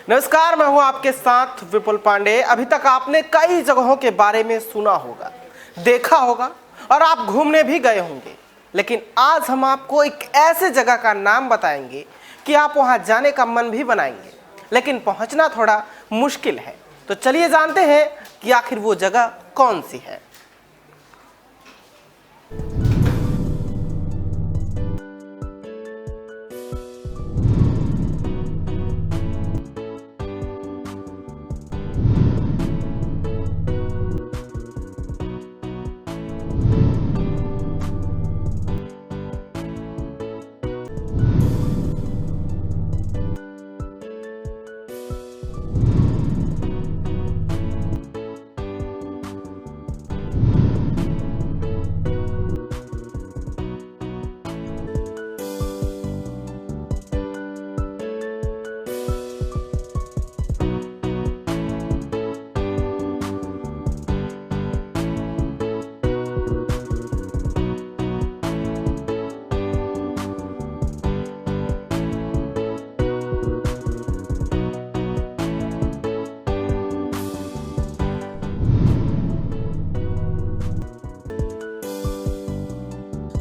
नमस्कार, मैं हूं आपके साथ विपुल पांडे। अभी तक आपने कई जगहों के बारे में सुना होगा, देखा होगा और आप घूमने भी गए होंगे, लेकिन आज हम आपको एक ऐसे जगह का नाम बताएंगे कि आप वहां जाने का मन भी बनाएंगे, लेकिन पहुंचना थोड़ा मुश्किल है। तो चलिए जानते हैं कि आखिर वो जगह कौन सी है।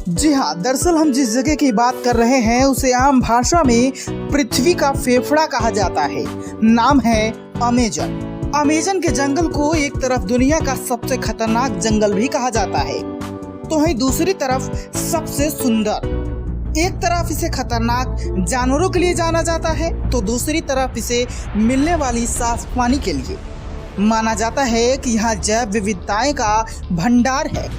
जी हाँ, दरअसल हम जिस जगह की बात कर रहे हैं उसे आम भाषा में पृथ्वी का फेफड़ा कहा जाता है। नाम है अमेजन। अमेजन के जंगल को एक तरफ दुनिया का सबसे खतरनाक जंगल भी कहा जाता है, तो वहीं दूसरी तरफ सबसे सुंदर। एक तरफ इसे खतरनाक जानवरों के लिए जाना जाता है, तो दूसरी तरफ इसे मिलने वाली साफ पानी के लिए। माना जाता है कि यहाँ जैव विविधताएं का भंडार है।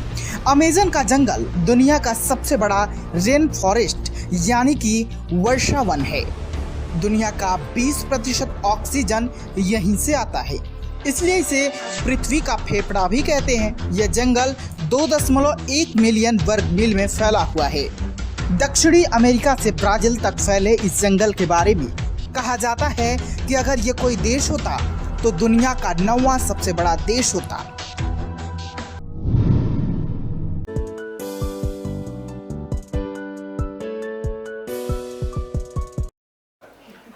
अमेजन का जंगल दुनिया का सबसे बड़ा रेन फॉरेस्ट यानी कि वर्षा वन है। दुनिया का 20% ऑक्सीजन यहीं से आता है, इसलिए इसे पृथ्वी का फेफड़ा भी कहते हैं। यह जंगल 2.1 मिलियन वर्ग मील में फैला हुआ है। दक्षिणी अमेरिका से ब्राजील तक फैले इस जंगल के बारे में कहा जाता है कि अगर ये कोई देश होता तो दुनिया का 9वां सबसे बड़ा देश होता।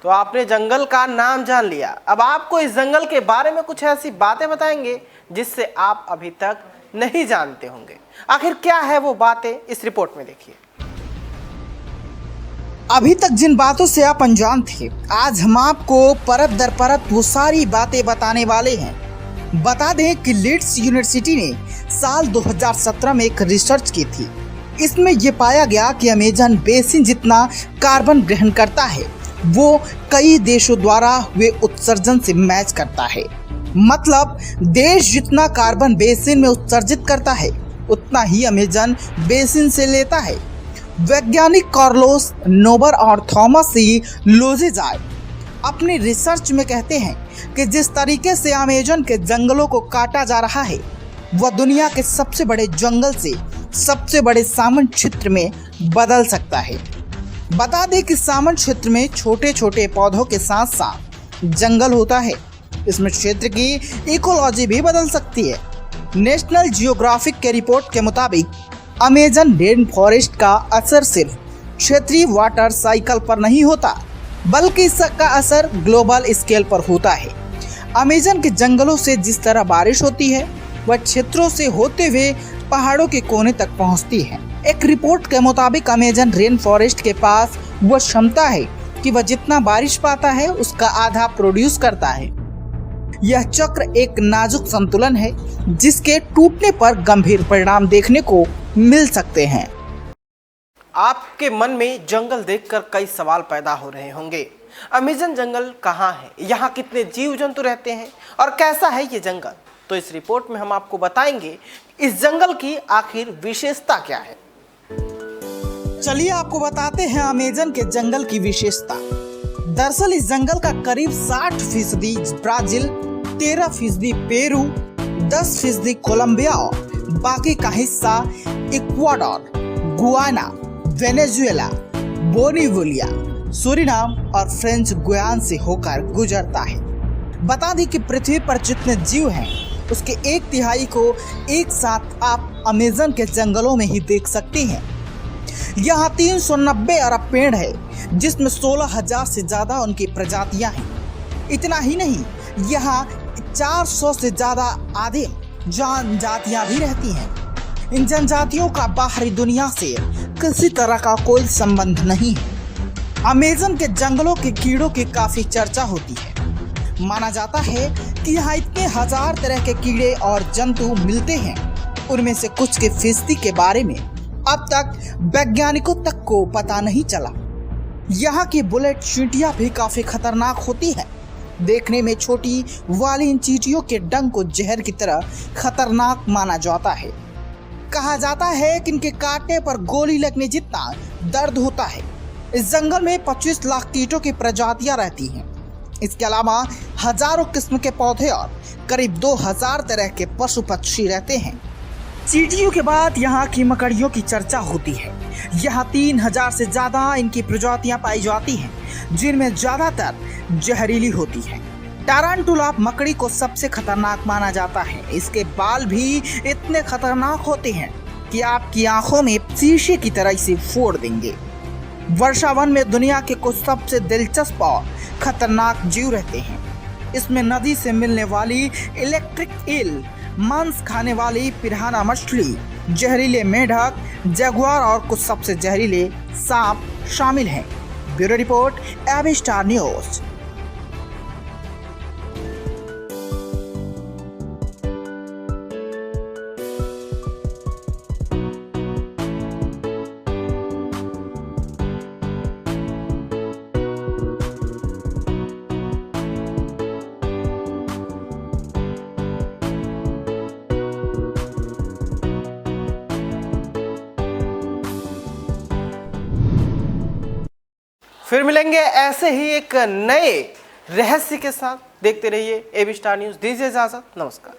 तो आपने जंगल का नाम जान लिया, अब आपको इस जंगल के बारे में कुछ ऐसी बातें बताएंगे जिससे आप अभी तक नहीं जानते होंगे। आखिर क्या है वो बातें, इस रिपोर्ट में देखिए। अभी तक जिन बातों से आप अनजान थे, आज हम आपको परत दर परत वो सारी बातें बताने वाले हैं। बता दें कि लीड्स यूनिवर्सिटी ने साल 2017 में एक रिसर्च की थी। इसमें यह पाया गया कि अमेजन बेसिन जितना कार्बन ग्रहण करता है वो कई देशों द्वारा हुए उत्सर्जन से मैच करता है। मतलब देश जितना कार्बन बेसिन में उत्सर्जित करता है उतना ही अमेजन बेसिन से लेता है। वैज्ञानिक कार्लोस नोबर और थॉमस सी लोजेजाय अपनी रिसर्च में कहते हैं कि जिस तरीके से अमेजन के जंगलों को काटा जा रहा है वह दुनिया के सबसे बड़े जंगल से सबसे बड़े सामन क्षेत्र में बदल सकता है। बता दें कि सामन क्षेत्र में छोटे छोटे पौधों के साथ साथ जंगल होता है। इसमें क्षेत्र की इकोलॉजी भी बदल सकती है। नेशनल जियोग्राफिक के रिपोर्ट के मुताबिक अमेजन रेन फॉरेस्ट का असर सिर्फ क्षेत्रीय वाटर साइकिल पर नहीं होता, बल्कि इसका असर ग्लोबल स्केल पर होता है। अमेजन के जंगलों से जिस तरह बारिश होती है वह क्षेत्रों से होते हुए पहाड़ों के कोने तक पहुंचती है। एक रिपोर्ट के मुताबिक अमेजन रेन फॉरेस्ट के पास वह क्षमता है कि वह जितना बारिश पाता है उसका आधा प्रोड्यूस करता है। यह चक्र एक नाजुक संतुलन है जिसके टूटने पर गंभीर परिणाम देखने को मिल सकते हैं। आपके मन में जंगल देखकर कई सवाल पैदा हो रहे होंगे। अमेजन जंगल कहाँ है, यहाँ कितने जीव जंतु रहते हैं और कैसा है ये जंगल? तो इस रिपोर्ट में हम आपको बताएंगे इस जंगल की आखिर विशेषता क्या है। चलिए आपको बताते हैं अमेजन के जंगल की विशेषता। दरअसल इस जंगल का करीब 60% ब्राजील, 13% पेरू, 10% कोलंबिया और बाकी का हिस्सा Ecuador, Guyana, Venezuela, Bolivia, Suriname और फ्रेंच गुयाना से होकर गुजरता है। बता दें कि पृथ्वी पर जितने जीव हैं उसके 1/3 को एक साथ आप अमेजन के जंगलों में ही देख सकते हैं। यहाँ 390 अरब पेड़ है जिसमें 16,000 से ज्यादा उनकी प्रजातियां हैं। इतना ही नहीं, यहाँ 400 से ज्यादा आदिम जनजातियां भी रहती हैं। इन जनजातियों का बाहरी दुनिया से किसी तरह का कोई संबंध नहीं है। अमेज़न के जंगलों के कीड़ों की काफी चर्चा होती है। माना जाता है कि यहाँ इतने हजार तरह के कीड़े और जंतु मिलते हैं। उनमें से कुछ के फीसदी के बारे में अब तक वैज्ञानिकों तक को पता नहीं चला। यहाँ की बुलेट चींटियां भी काफी खतरनाक होती है। देखने में छोटी वाली इन चींटियों के डंक को जहर की तरह खतरनाक माना जाता है। कहा जाता है कि इनके काटने पर गोली लगने जितना दर्द होता है। इस जंगल में 25 लाख कीटों की प्रजातियां रहती हैं। इसके अलावा हजारों किस्म के पौधे और करीब 2000 तरह के पशु पक्षी रहते हैं। चींटियों के बाद यहाँ की मकड़ियों की चर्चा होती है। यहाँ 3000 से ज्यादा इनकी प्रजातियां पाई जाती हैं, जिनमें ज्यादातर जहरीली होती हैं। टारंटुला मकड़ी को सबसे खतरनाक माना जाता है। इसके बाल भी इतने खतरनाक होते हैं कि आपकी आंखों में शीशे की तरह इसे फोड़ देंगे। वर्षावन में दुनिया के कुछ सबसे दिलचस्प और खतरनाक जीव रहते हैं। इसमें नदी से मिलने वाली इलेक्ट्रिक ईल, मांस खाने वाली पिरान्हा मछली, जहरीले मेढक, जगुआर और कुछ सबसे जहरीले सांप शामिल हैं। Bureau report, AB Star News. फिर मिलेंगे ऐसे ही एक नए रहस्य के साथ। देखते रहिए एबी स्टार न्यूज। दीजिए इजाजत, नमस्कार।